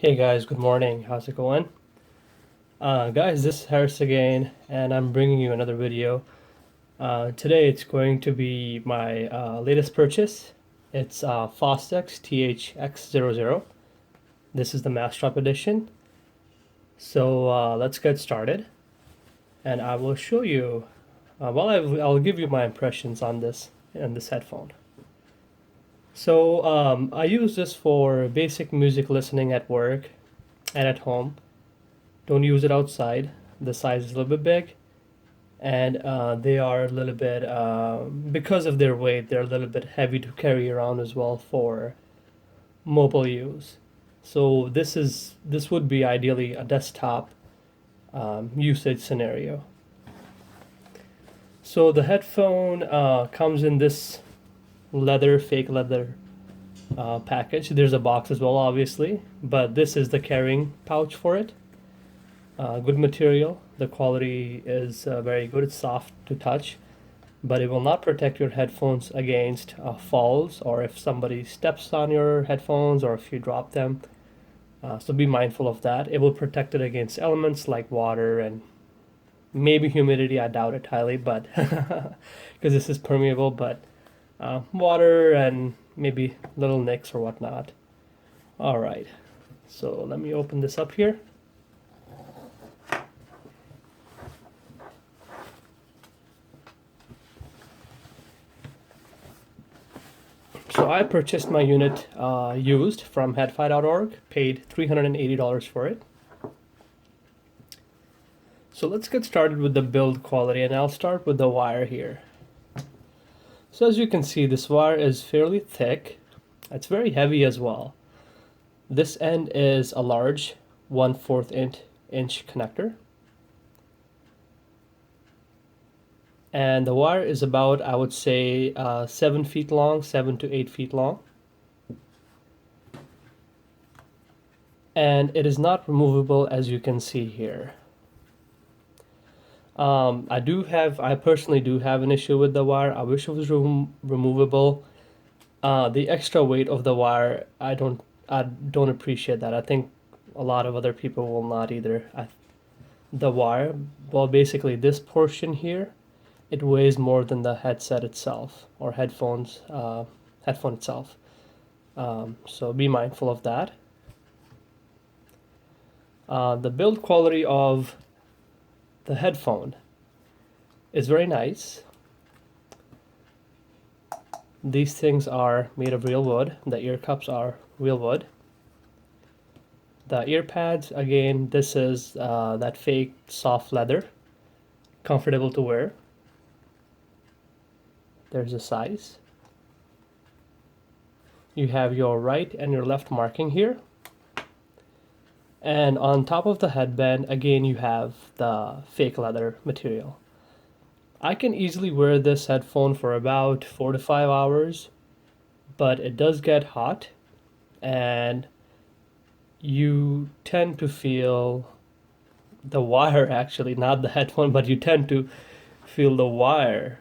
Hey guys, good morning. How's it going? Guys, this is Harris again, and I'm bringing you another video. Today it's going to be my latest purchase. It's Fostex TH-X00. This is the Massdrop edition. So let's get started, and I will show you. I'll give you my impressions on this headphone. So I use this for basic music listening at work and at home. Don't use it outside. The size is a little bit big, and they are a little bit, because of their weight, they're a little bit heavy to carry around as well for mobile use. So this would be ideally a desktop usage scenario. So the headphone comes in this fake leather package. There's a box as well, obviously, but this is the carrying pouch for it. Good material. The quality is very good. It's soft to touch, but it will not protect your headphones against falls or if somebody steps on your headphones or if you drop them. So be mindful of that. It will protect it against elements like water and maybe humidity. I doubt it highly, but because this is permeable, but water and maybe little nicks or whatnot. All right. So let me open this up here. So I purchased my unit used from headfi.org, paid $380 for it. So let's get started with the build quality, and I'll start with the wire here. So as you can see, this wire is fairly thick. It's very heavy as well. This end is a large 1/4 inch connector. And the wire is about, I would say, 7 feet long, 7 to 8 feet long. And it is not removable, as you can see here. I personally do have an issue with the wire. I wish it was removable. The extra weight of the wire, I don't appreciate that. I think a lot of other people will not either. The wire, well, basically this portion here, it weighs more than the headset itself or headphone itself. So be mindful of that. The build quality of the headphone is very nice. These things are made of real wood. The ear cups are real wood. The ear pads, again, this is that fake soft leather, comfortable to wear. There's a size. You have your right and your left marking here. And on top of the headband, again, you have the fake leather material. I can easily wear this headphone for about 4 to 5 hours, but it does get hot, and you tend to feel the wire, actually, not the headphone, but you tend to feel the wire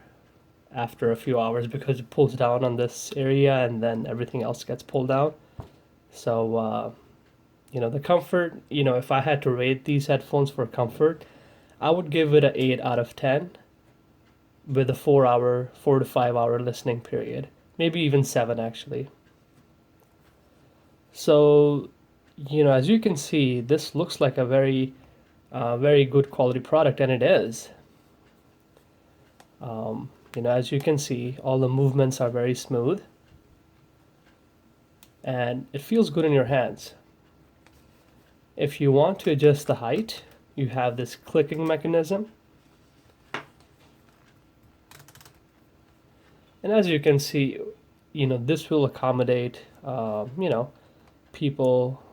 after a few hours because it pulls down on this area and then everything else gets pulled down. So the comfort, if I had to rate these headphones for comfort, I would give it an 8 out of 10 with a 4 to 5 hour listening period, maybe even 7 actually. So as you can see, this looks like a very good quality product, and it is. As you can see, all the movements are very smooth and it feels good in your hands. If you want to adjust the height, you have this clicking mechanism. And as you can see, this will accommodate, people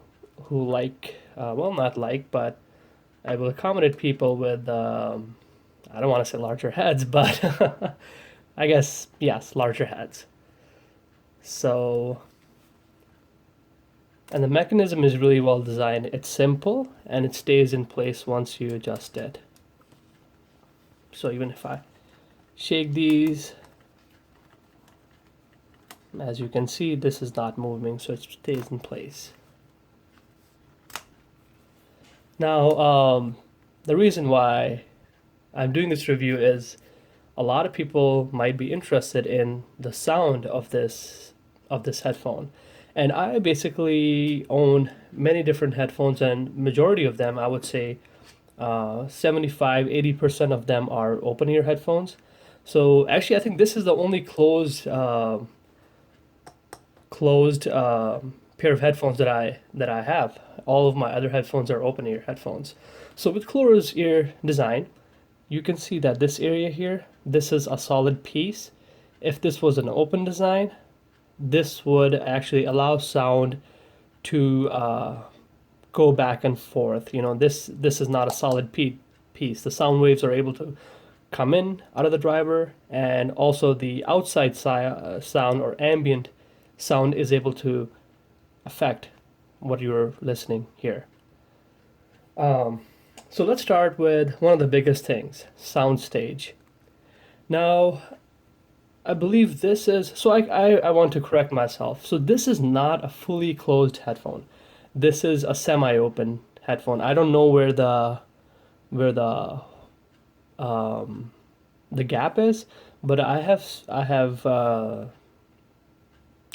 who like, not like, but it will accommodate people with, I don't want to say larger heads, but I guess, yes, larger heads. So, and the mechanism is really well designed. It's simple and it stays in place once you adjust it. So even if I shake these, as you can see, this is not moving, so it stays in place. Now, the reason why I'm doing this review is a lot of people might be interested in the sound of this headphone. And I basically own many different headphones, and majority of them, I would say, 75-80% of them are open ear headphones. So actually, I think this is the only closed pair of headphones that I have. All of my other headphones are open ear headphones. So with closed ear design, you can see that this area here, this is a solid piece. If this was an open design, this would actually allow sound to go back and forth. You know, this is not a solid piece. The sound waves are able to come in out of the driver, and also the outside sound or ambient sound is able to affect what you're listening here. So let's start with one of the biggest things, soundstage. Now, I believe this is, so I want to correct myself. So this is not a fully closed headphone. This is a semi-open headphone. I don't know where the gap is, but I have on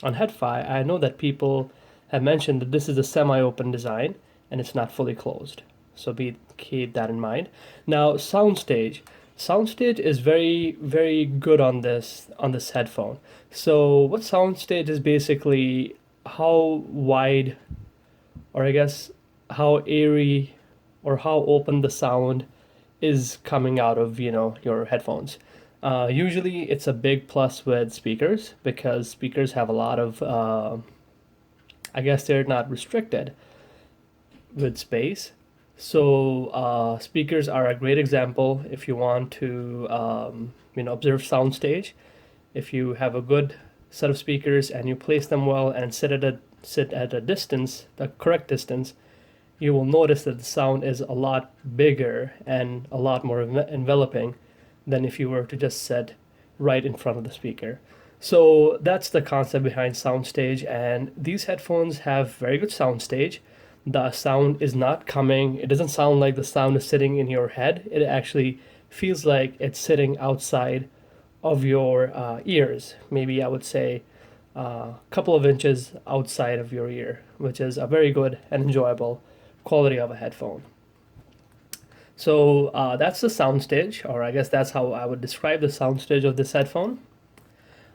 HeadFi, I know that people have mentioned that this is a semi-open design and it's not fully closed. So keep that in mind. Now, soundstage. Soundstage is very good on this headphone. So what soundstage is basically how wide, or I guess how airy or how open the sound is coming out of your headphones. Usually it's a big plus with speakers because speakers have a lot of I guess they're not restricted with space. So speakers are a great example if you want to observe soundstage. If you have a good set of speakers and you place them well and sit at a distance, the correct distance, you will notice that the sound is a lot bigger and a lot more enveloping than if you were to just sit right in front of the speaker. So that's the concept behind soundstage, and these headphones have very good soundstage. The sound is not coming, it doesn't sound like the sound is sitting in your head. It actually feels like it's sitting outside of your ears. Maybe I would say a couple of inches outside of your ear, which is a very good and enjoyable quality of a headphone. So that's the soundstage, or I guess that's how I would describe the soundstage of this headphone.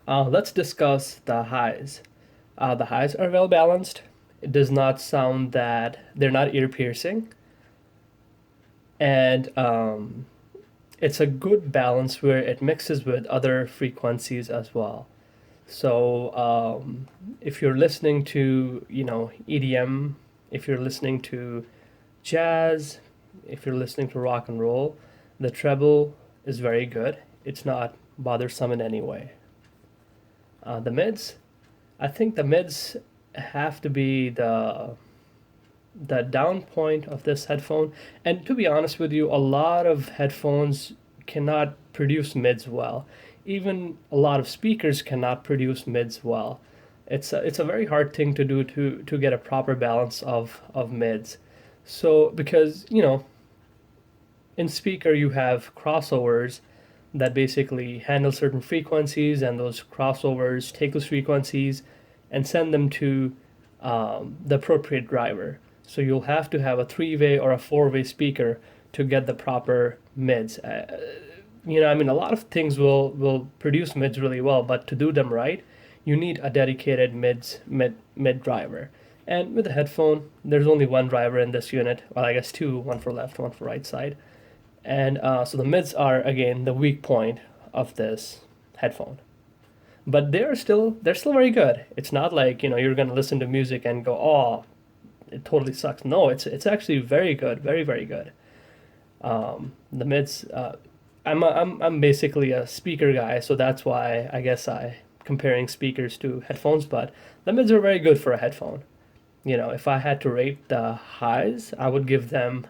Let's discuss the highs. The highs are well balanced. It does not sound that they're not ear piercing, and it's a good balance where it mixes with other frequencies as well. So if you're listening to EDM, if you're listening to jazz, if you're listening to rock and roll, the treble is very good. It's not bothersome in any way. The mids, I think the mids have to be the down point of this headphone. And to be honest with you, a lot of headphones cannot produce mids well. Even a lot of speakers cannot produce mids well. It's a very hard thing to do to get a proper balance of mids. So because in speaker you have crossovers that basically handle certain frequencies, and those crossovers take those frequencies and send them to the appropriate driver. So you'll have to have a three-way or a four-way speaker to get the proper mids. A lot of things will produce mids really well, but to do them right, you need a dedicated mid driver. And with the headphone, there's only one driver in this unit. Well, I guess two, one for left, one for right side. And so the mids are, again, the weak point of this headphone. But they're still very good. It's not like you're going to listen to music and go, oh, it totally sucks. No, it's actually very good, very good. The mids, I'm basically a speaker guy, so that's why I guess I comparing speakers to headphones. But the mids are very good for a headphone. If I had to rate the highs, I would give them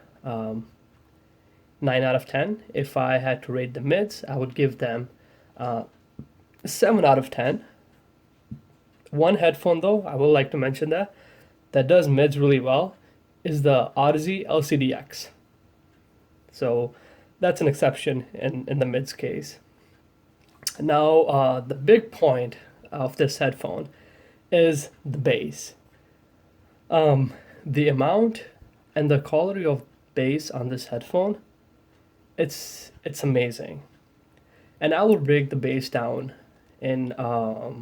9 out of 10. If I had to rate the mids, I would give them 7 out of 10. One headphone, though, I would like to mention that does mids really well is the Odyssey LCDX. So that's an exception in the mids case. Now, the big point of this headphone is the bass. Um, the amount and the quality of bass on this headphone, it's amazing. And I will break the bass down in a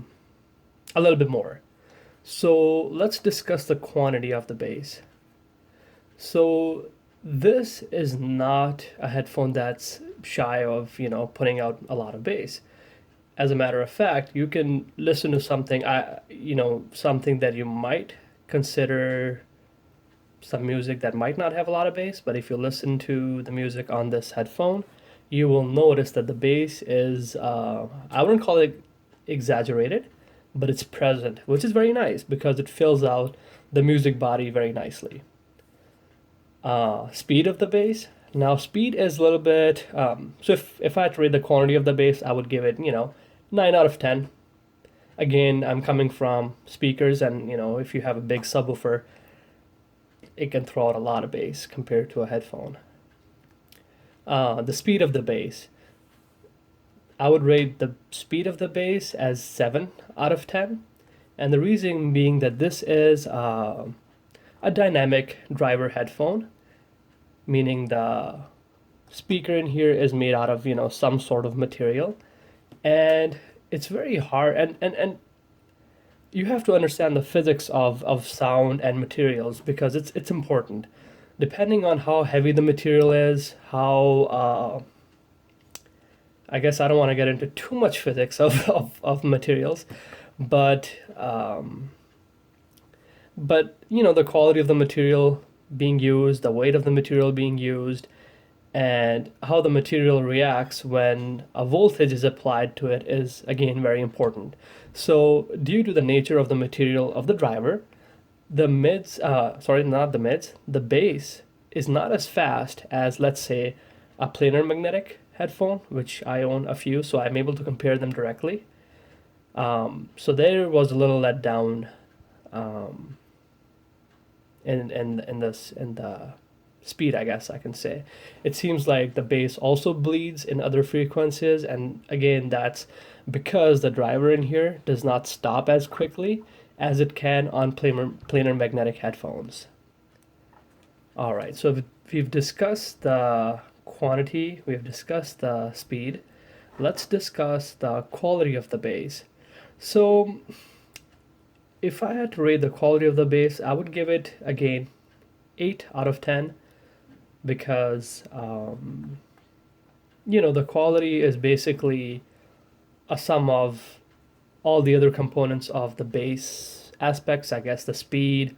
little bit more. So let's discuss the quantity of the bass. So this is not a headphone that's shy of, putting out a lot of bass. As a matter of fact, you can listen to something, something that you might consider some music that might not have a lot of bass, but if you listen to the music on this headphone, you will notice that the bass is, I wouldn't call it exaggerated, but it's present, which is very nice because it fills out the music body very nicely. Speed of the bass. Now, speed is a little bit, so if I had to rate the quantity of the bass, I would give it, 9 out of 10. Again, I'm coming from speakers, and if you have a big subwoofer, it can throw out a lot of bass compared to a headphone. The speed of the bass. I would rate the speed of the bass as 7 out of 10. And the reason being that this is a dynamic driver headphone, meaning the speaker in here is made out of, some sort of material. And it's very hard, and you have to understand the physics of sound and materials because it's important. Depending on how heavy the material is, how I guess I don't want to get into too much physics of materials, but the quality of the material being used, the weight of the material being used, and how the material reacts when a voltage is applied to it is again very important. So due to the nature of the material of the driver, the bass is not as fast as, let's say, a planar magnetic headphone, which I own a few, so I'm able to compare them directly. So there was a little letdown in the speed, I guess I can say. It seems like the bass also bleeds in other frequencies, and again, that's because the driver in here does not stop as quickly as it can on planar magnetic headphones. All right, so we've discussed the quantity, we've discussed the speed. Let's discuss the quality of the bass. So if I had to rate the quality of the bass, I would give it again 8 out of 10 because the quality is basically a sum of all the other components of the bass aspects, I guess the speed,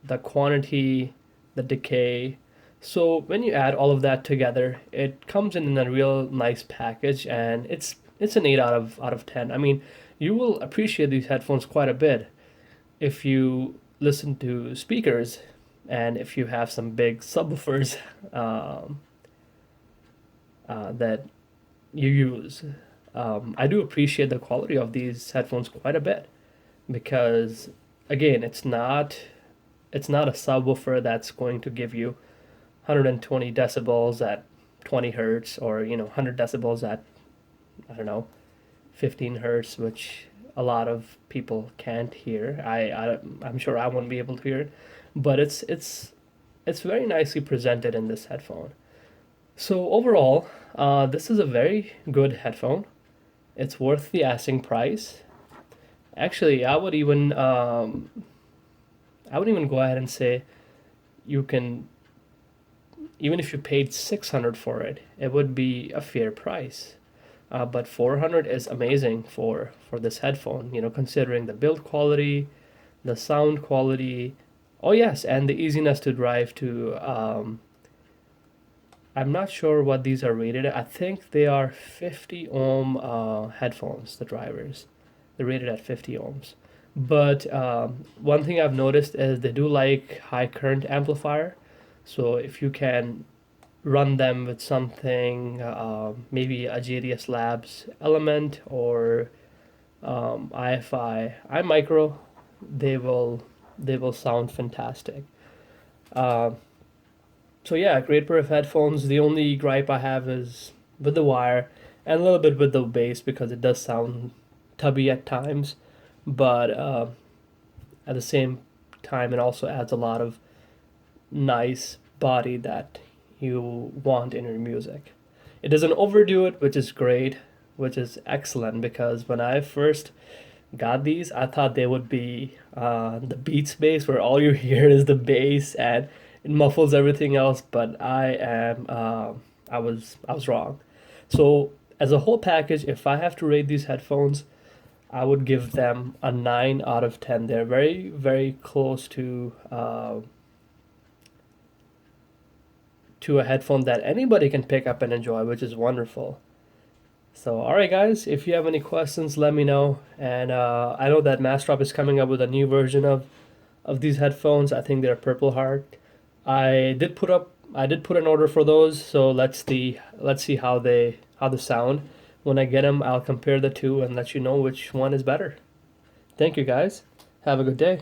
the quantity, the decay. So when you add all of that together, it comes in a real nice package, and it's an 8 out of 10. I mean, you will appreciate these headphones quite a bit if you listen to speakers and if you have some big subwoofers that you use. I do appreciate the quality of these headphones quite a bit because, again, it's not a subwoofer that's going to give you 120 decibels at 20 hertz, or 100 decibels at, I don't know, 15 hertz, which a lot of people can't hear. I'm sure I won't be able to hear it, but it's very nicely presented in this headphone. So overall, this is a very good headphone. It's worth the asking price. Actually, I would even go ahead and say you can, even if you paid 600 for it, it would be a fair price. But 400 is amazing for this headphone, considering the build quality, the sound quality. Oh yes, and the easiness to drive to. I'm not sure what these are rated at. I think they are 50 ohm headphones, the drivers. They're rated at 50 ohms. But one thing I've noticed is they do like high current amplifier. So if you can run them with something, maybe a JDS Labs element or IFI iMicro, they will sound fantastic. Uh, so yeah, great pair of headphones. The only gripe I have is with the wire and a little bit with the bass because it does sound tubby at times, but at the same time, it also adds a lot of nice body that you want in your music. It doesn't overdo it, which is great, which is excellent because when I first got these, I thought they would be the Beats bass where all you hear is the bass and it muffles everything else. But I was wrong. So as a whole package, if I have to rate these headphones, I would give them a 9 out of 10. They're very close to a headphone that anybody can pick up and enjoy, which is wonderful. So, all right, guys, if you have any questions, let me know. And I know that Massdrop is coming up with a new version of these headphones. I think they're Purple Heart. I did put an order for those, so let's see how they sound. When I get them, I'll compare the two and let you know which one is better. Thank you, guys. Have a good day.